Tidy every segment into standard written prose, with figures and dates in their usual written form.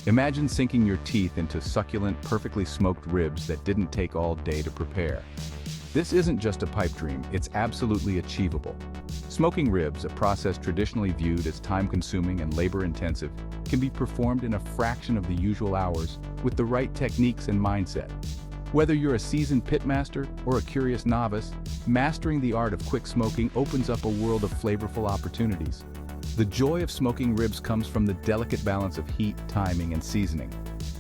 Imagine sinking your teeth into succulent, perfectly smoked ribs that didn't take all day to prepare. This isn't just a pipe dream, it's absolutely achievable. Smoking ribs, a process traditionally viewed as time-consuming and labor-intensive, can be performed in a fraction of the usual hours with the right techniques and mindset. Whether you're a seasoned pitmaster or a curious novice, mastering the art of quick smoking opens up a world of flavorful opportunities. The joy of smoking ribs comes from the delicate balance of heat, timing, and seasoning.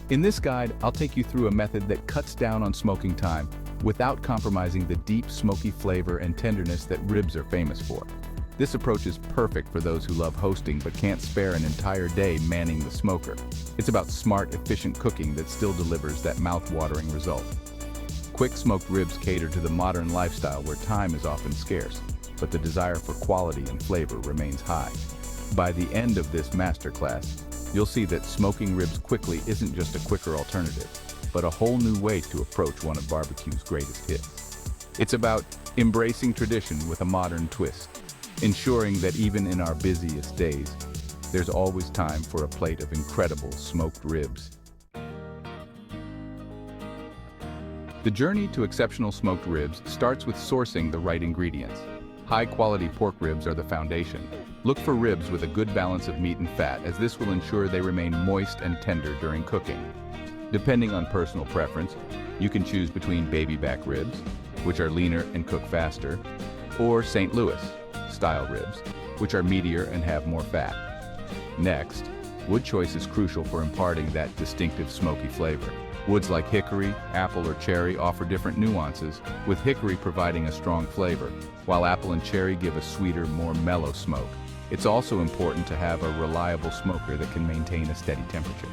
In this guide, I'll take you through a method that cuts down on smoking time without compromising the deep, smoky flavor and tenderness that ribs are famous for. This approach is perfect for those who love hosting but can't spare an entire day manning the smoker. It's about smart, efficient cooking that still delivers that mouth-watering result. Quick smoked ribs cater to the modern lifestyle where time is often scarce, but the desire for quality and flavor remains high. By the end of this masterclass, you'll see that smoking ribs quickly isn't just a quicker alternative, but a whole new way to approach one of barbecue's greatest hits. It's about embracing tradition with a modern twist, ensuring that even in our busiest days, there's always time for a plate of incredible smoked ribs. The journey to exceptional smoked ribs starts with sourcing the right ingredients. High-quality pork ribs are the foundation. Look for ribs with a good balance of meat and fat, as this will ensure they remain moist and tender during cooking. Depending on personal preference, you can choose between baby back ribs, which are leaner and cook faster, or St. Louis style ribs, which are meatier and have more fat. Next, wood choice is crucial for imparting that distinctive smoky flavor. Woods like hickory, apple, or cherry offer different nuances, with hickory providing a strong flavor, while apple and cherry give a sweeter, more mellow smoke. It's also important to have a reliable smoker that can maintain a steady temperature.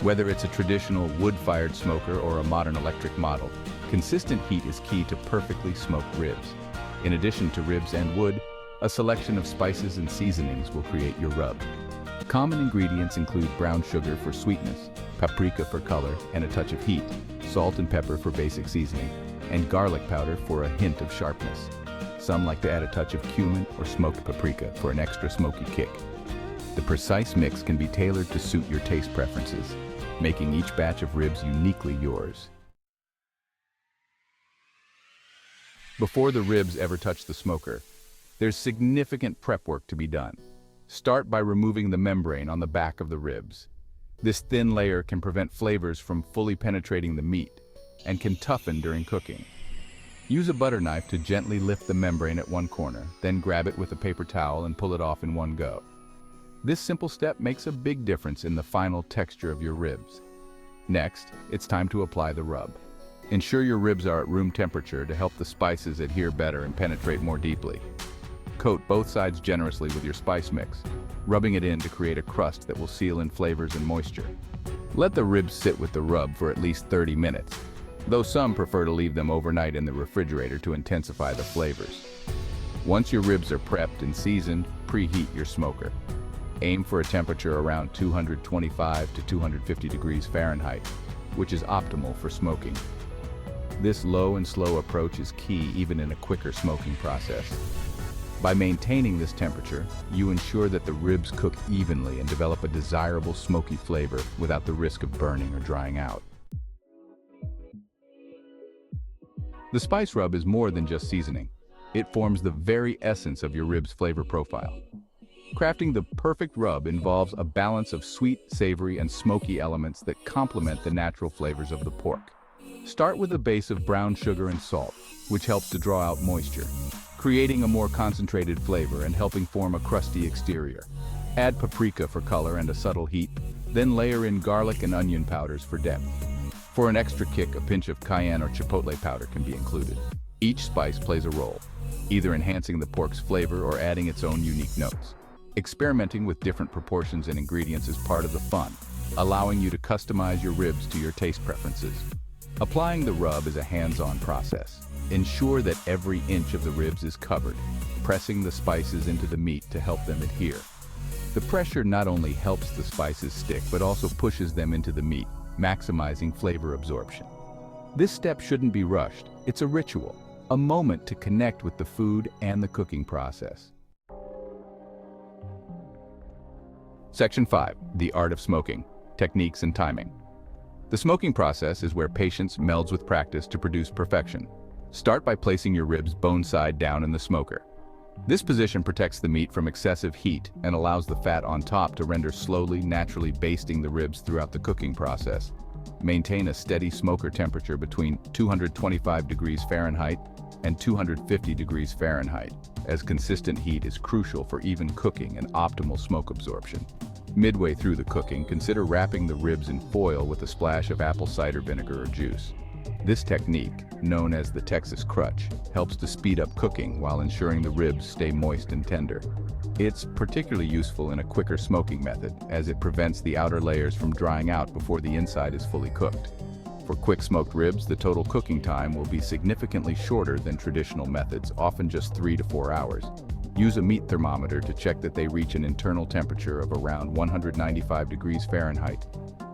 Whether it's a traditional wood-fired smoker or a modern electric model, consistent heat is key to perfectly smoked ribs. In addition to ribs and wood, a selection of spices and seasonings will create your rub. Common ingredients include brown sugar for sweetness, paprika for color and a touch of heat, salt and pepper for basic seasoning, and garlic powder for a hint of sharpness. Some like to add a touch of cumin or smoked paprika for an extra smoky kick. The precise mix can be tailored to suit your taste preferences, making each batch of ribs uniquely yours. Before the ribs ever touch the smoker, there's significant prep work to be done. Start by removing the membrane on the back of the ribs. This thin layer can prevent flavors from fully penetrating the meat and can toughen during cooking. Use a butter knife to gently lift the membrane at one corner, then grab it with a paper towel and pull it off in one go. This simple step makes a big difference in the final texture of your ribs. Next, it's time to apply the rub. Ensure your ribs are at room temperature to help the spices adhere better and penetrate more deeply. Coat both sides generously with your spice mix, rubbing it in to create a crust that will seal in flavors and moisture. Let the ribs sit with the rub for at least 30 minutes, though some prefer to leave them overnight in the refrigerator to intensify the flavors. Once your ribs are prepped and seasoned, preheat your smoker. Aim for a temperature around 225 to 250 degrees Fahrenheit, which is optimal for smoking. This low and slow approach is key even in a quicker smoking process. By maintaining this temperature, you ensure that the ribs cook evenly and develop a desirable smoky flavor without the risk of burning or drying out. The spice rub is more than just seasoning. It forms the very essence of your rib's flavor profile. Crafting the perfect rub involves a balance of sweet, savory, and smoky elements that complement the natural flavors of the pork. Start with a base of brown sugar and salt, which helps to draw out moisture, creating a more concentrated flavor and helping form a crusty exterior. Add paprika for color and a subtle heat, then layer in garlic and onion powders for depth. For an extra kick, a pinch of cayenne or chipotle powder can be included. Each spice plays a role, either enhancing the pork's flavor or adding its own unique notes. Experimenting with different proportions and ingredients is part of the fun, allowing you to customize your ribs to your taste preferences. Applying the rub is a hands-on process. Ensure that every inch of the ribs is covered, pressing the spices into the meat to help them adhere. The pressure not only helps the spices stick, but also pushes them into the meat, maximizing flavor absorption. This step shouldn't be rushed. It's a ritual, a moment to connect with the food and the cooking process. Section 5. The Art of Smoking. techniques, and timing. The smoking process is where patience melds with practice to produce perfection. Start by placing your ribs bone side down in the smoker. This position protects the meat from excessive heat and allows the fat on top to render slowly, naturally basting the ribs throughout the cooking process. Maintain a steady smoker temperature between 225 degrees Fahrenheit and 250 degrees Fahrenheit, as consistent heat is crucial for even cooking and optimal smoke absorption. Midway through the cooking, consider wrapping the ribs in foil with a splash of apple cider vinegar or juice. This technique, known as the Texas crutch, helps to speed up cooking while ensuring the ribs stay moist and tender. It's particularly useful in a quicker smoking method, as it prevents the outer layers from drying out before the inside is fully cooked. For quick smoked ribs, the total cooking time will be significantly shorter than traditional methods, often just 3 to 4 hours. Use a meat thermometer to check that they reach an internal temperature of around 195 degrees Fahrenheit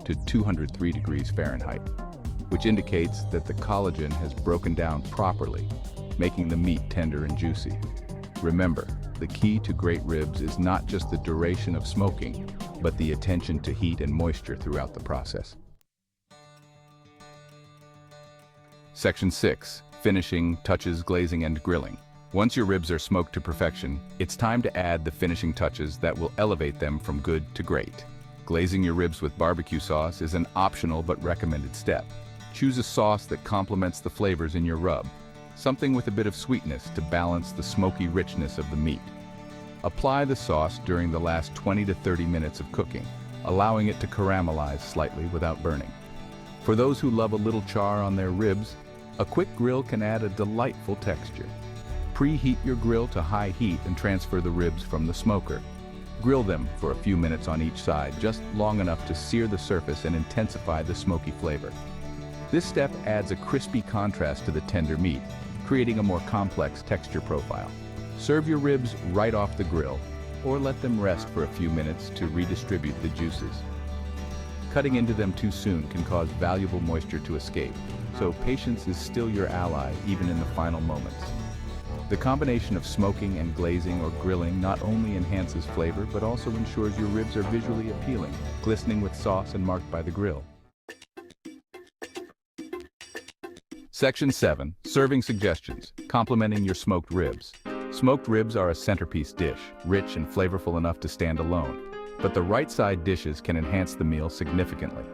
to 203 degrees Fahrenheit, which indicates that the collagen has broken down properly, making the meat tender and juicy. Remember, the key to great ribs is not just the duration of smoking, but the attention to heat and moisture throughout the process. Section 6. Finishing touches, glazing and grilling. Once your ribs are smoked to perfection, it's time to add the finishing touches that will elevate them from good to great. Glazing your ribs with barbecue sauce is an optional but recommended step. Choose a sauce that complements the flavors in your rub, something with a bit of sweetness to balance the smoky richness of the meat. Apply the sauce during the last 20 to 30 minutes of cooking, allowing it to caramelize slightly without burning. For those who love a little char on their ribs, a quick grill can add a delightful texture. Preheat your grill to high heat and transfer the ribs from the smoker. Grill them for a few minutes on each side, just long enough to sear the surface and intensify the smoky flavor. This step adds a crispy contrast to the tender meat, creating a more complex texture profile. Serve your ribs right off the grill, or let them rest for a few minutes to redistribute the juices. Cutting into them too soon can cause valuable moisture to escape, so patience is still your ally even in the final moments. The combination of smoking and glazing or grilling not only enhances flavor, but also ensures your ribs are visually appealing, glistening with sauce and marked by the grill. Section 7. Serving suggestions. Complementing your smoked ribs. Smoked ribs are a centerpiece dish, rich and flavorful enough to stand alone. But the right side dishes can enhance the meal significantly.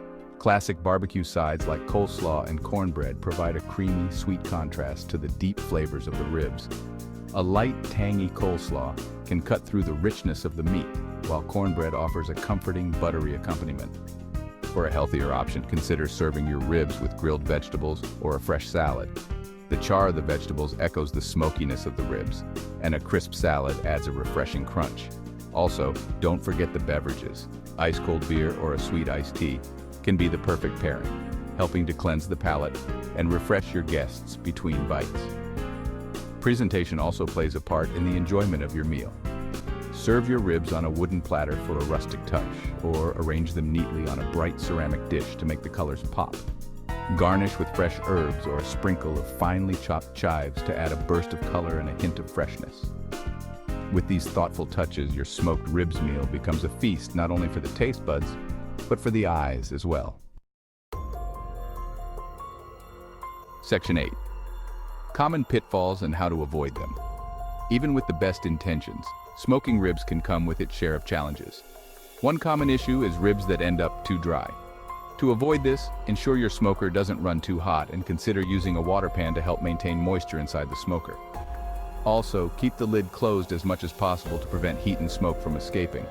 Classic barbecue sides like coleslaw and cornbread provide a creamy, sweet contrast to the deep flavors of the ribs. A light, tangy coleslaw can cut through the richness of the meat, while cornbread offers a comforting, buttery accompaniment. For a healthier option, consider serving your ribs with grilled vegetables or a fresh salad. The char of the vegetables echoes the smokiness of the ribs, and a crisp salad adds a refreshing crunch. Also, don't forget the beverages. Ice-cold beer or a sweet iced tea can be the perfect pairing, helping to cleanse the palate and refresh your guests between bites. Presentation also plays a part in the enjoyment of your meal. Serve your ribs on a wooden platter for a rustic touch, or arrange them neatly on a bright ceramic dish to make the colors pop. Garnish with fresh herbs or a sprinkle of finely chopped chives to add a burst of color and a hint of freshness. With these thoughtful touches, your smoked ribs meal becomes a feast not only for the taste buds, but for the eyes as well. Section 8. Common pitfalls and how to avoid them. Even with the best intentions, smoking ribs can come with its share of challenges. One common issue is ribs that end up too dry. To avoid this, ensure your smoker doesn't run too hot and consider using a water pan to help maintain moisture inside the smoker. Also, keep the lid closed as much as possible to prevent heat and smoke from escaping.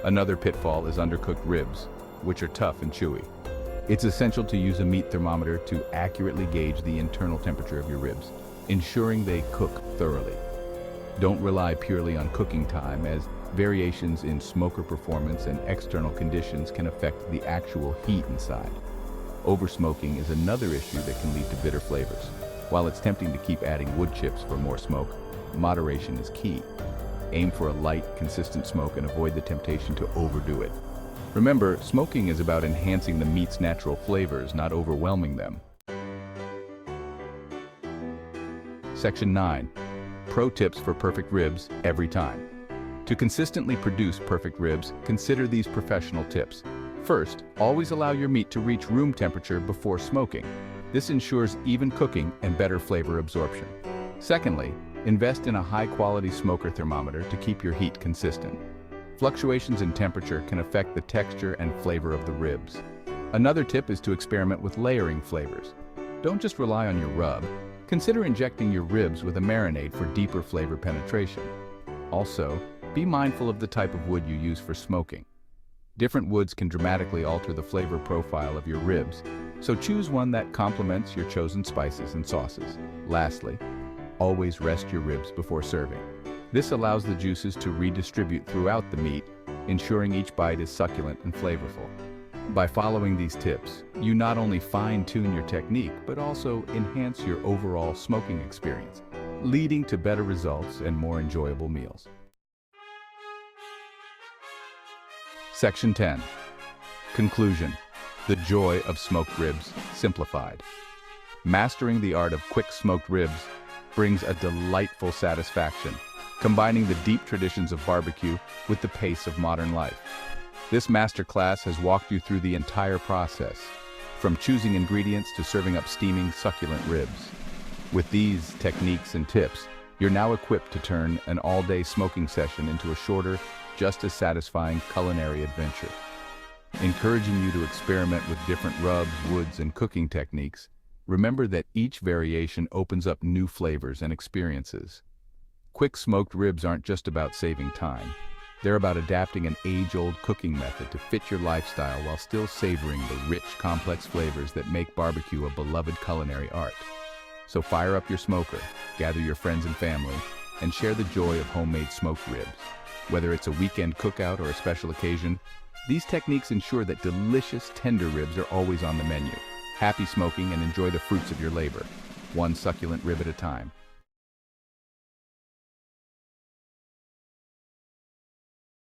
Another pitfall is undercooked ribs, which are tough and chewy. It's essential to use a meat thermometer to accurately gauge the internal temperature of your ribs, ensuring they cook thoroughly. Don't rely purely on cooking time, as variations in smoker performance and external conditions can affect the actual heat inside. Oversmoking is another issue that can lead to bitter flavors. While it's tempting to keep adding wood chips for more smoke, moderation is key. Aim for a light, consistent smoke and avoid the temptation to overdo it. Remember, smoking is about enhancing the meat's natural flavors, not overwhelming them. Section 9. Pro tips for perfect ribs every time. To consistently produce perfect ribs, consider these professional tips. First, always allow your meat to reach room temperature before smoking. This ensures even cooking and better flavor absorption. Secondly, invest in a high-quality smoker thermometer to keep your heat consistent. Fluctuations in temperature can affect the texture and flavor of the ribs. Another tip is to experiment with layering flavors. Don't just rely on your rub. Consider injecting your ribs with a marinade for deeper flavor penetration. Also, be mindful of the type of wood you use for smoking. Different woods can dramatically alter the flavor profile of your ribs, so choose one that complements your chosen spices and sauces. Lastly, always rest your ribs before serving. This allows the juices to redistribute throughout the meat, ensuring each bite is succulent and flavorful. By following these tips, you not only fine-tune your technique, but also enhance your overall smoking experience, leading to better results and more enjoyable meals. Section 10. Conclusion. The joy of smoked ribs simplified. Mastering the art of quick smoked ribs brings a delightful satisfaction, combining the deep traditions of barbecue with the pace of modern life. This masterclass has walked you through the entire process, from choosing ingredients to serving up steaming, succulent ribs. With these techniques and tips, you're now equipped to turn an all-day smoking session into a shorter, just as satisfying culinary adventure. Encouraging you to experiment with different rubs, woods, and cooking techniques, remember that each variation opens up new flavors and experiences. Quick smoked ribs aren't just about saving time. They're about adapting an age-old cooking method to fit your lifestyle while still savoring the rich, complex flavors that make barbecue a beloved culinary art. So fire up your smoker, gather your friends and family, and share the joy of homemade smoked ribs. Whether it's a weekend cookout or a special occasion, these techniques ensure that delicious, tender ribs are always on the menu. Happy smoking and enjoy the fruits of your labor, one succulent rib at a time.